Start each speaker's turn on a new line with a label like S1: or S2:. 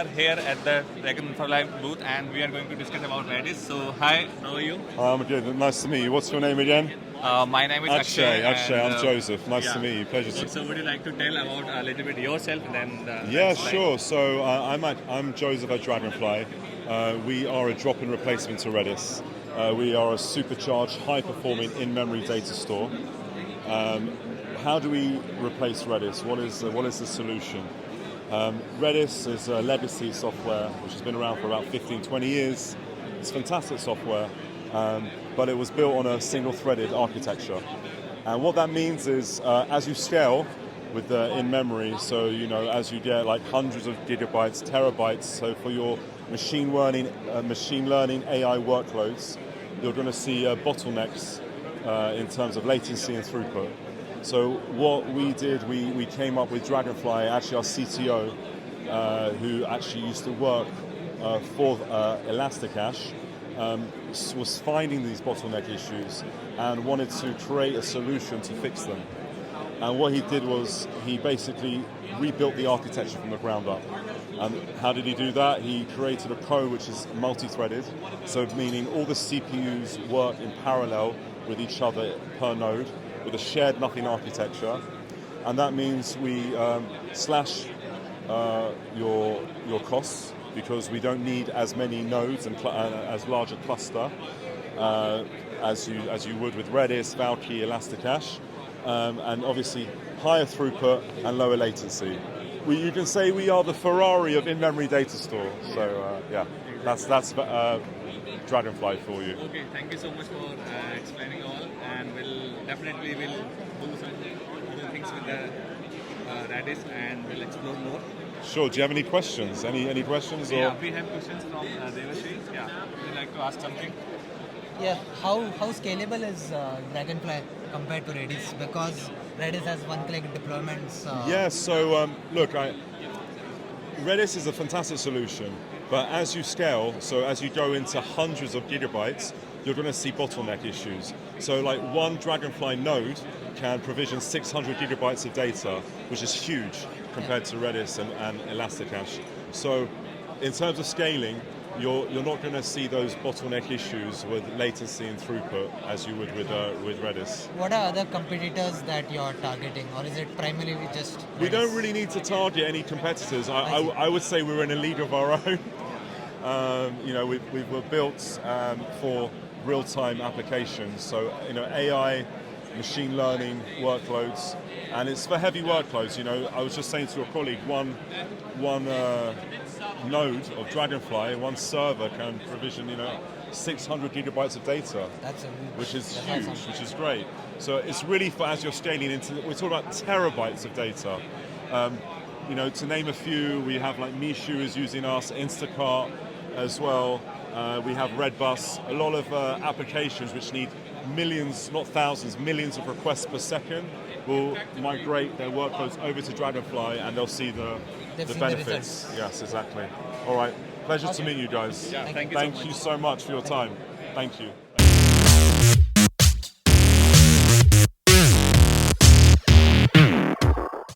S1: are here at the Dragonfly booth and we are going to discuss about Redis. So, hi, how are you?
S2: I'm good. Nice to meet you. What's your name again?
S1: My name is Akshay.
S2: Akshay, I'm Joseph. Nice to meet you. Pleasure to.
S1: So, would you like to tell about a little bit yourself and then?
S2: Yeah, sure. So I'm Joseph at Dragonfly. We are a drop-in replacement to Redis. We are a supercharged, high-performing in-memory data store. How do we replace Redis? What is the solution? Redis is a legacy software which has been around for about 15, 20 years. It's fantastic software, but it was built on a single-threaded architecture. And what that means is, as you scale with the in-memory, so as you get like hundreds of gigabytes, terabytes, so for your machine learning AI workloads, you're going to see bottlenecks in terms of latency and throughput. So what we did, we came up with Dragonfly, actually our CTO, who actually used to work for Elasticache, was finding these bottleneck issues and wanted to create a solution to fix them. And what he did was he basically rebuilt the architecture from the ground up. And how did he do that? He created a code which is multi-threaded, so meaning all the CPUs work in parallel with each other per node, with a shared nothing architecture, and that means we slash your costs because we don't need as many nodes and as large a cluster as you would with Redis, Valkey, Elasticache, and obviously higher throughput and lower latency. You can say we are the Ferrari of in-memory data store. So yeah, that's Dragonfly for you.
S1: Okay, thank you so much for explaining all, and we'll definitely do some other things with the Redis, and we'll explore more.
S2: Sure. Do you have any questions? Any questions?
S1: Yeah, we have questions from Devarshi. Yeah, would you like to ask something?
S3: Yeah, how scalable is Dragonfly compared to Redis? Because Redis has one-click deployments.
S2: Yeah, so look, Redis is a fantastic solution, but as you scale, so as you go into hundreds of gigabytes, you're going to see bottleneck issues. So like one Dragonfly node can provision 600 gigabytes of data, which is huge compared to Redis and Elasticache. So in terms of scaling, you're not going to see those bottleneck issues with latency and throughput as you would with Redis.
S3: What are other competitors that you're targeting, or is it primarily just Redis?
S2: We don't really need to target any competitors. I would say we're in a league of our own. We were built for real-time applications, so AI, machine learning workloads, and it's for heavy workloads. I was just saying to a colleague, one node of Dragonfly, one server can provision 600 gigabytes of data.
S3: That's
S2: which is huge, which is great. So it's really for as you're scaling into, we're talking about terabytes of data. To name a few, we have like Mishu is using us, Instacart as well. We have Redbus, a lot of applications which need millions, not thousands, millions of requests per second will migrate their workloads over to Dragonfly and they'll see the benefits. Yes, exactly. All right, pleasure to meet you guys.
S1: Yeah, thank
S2: you so much for your time. Thank you.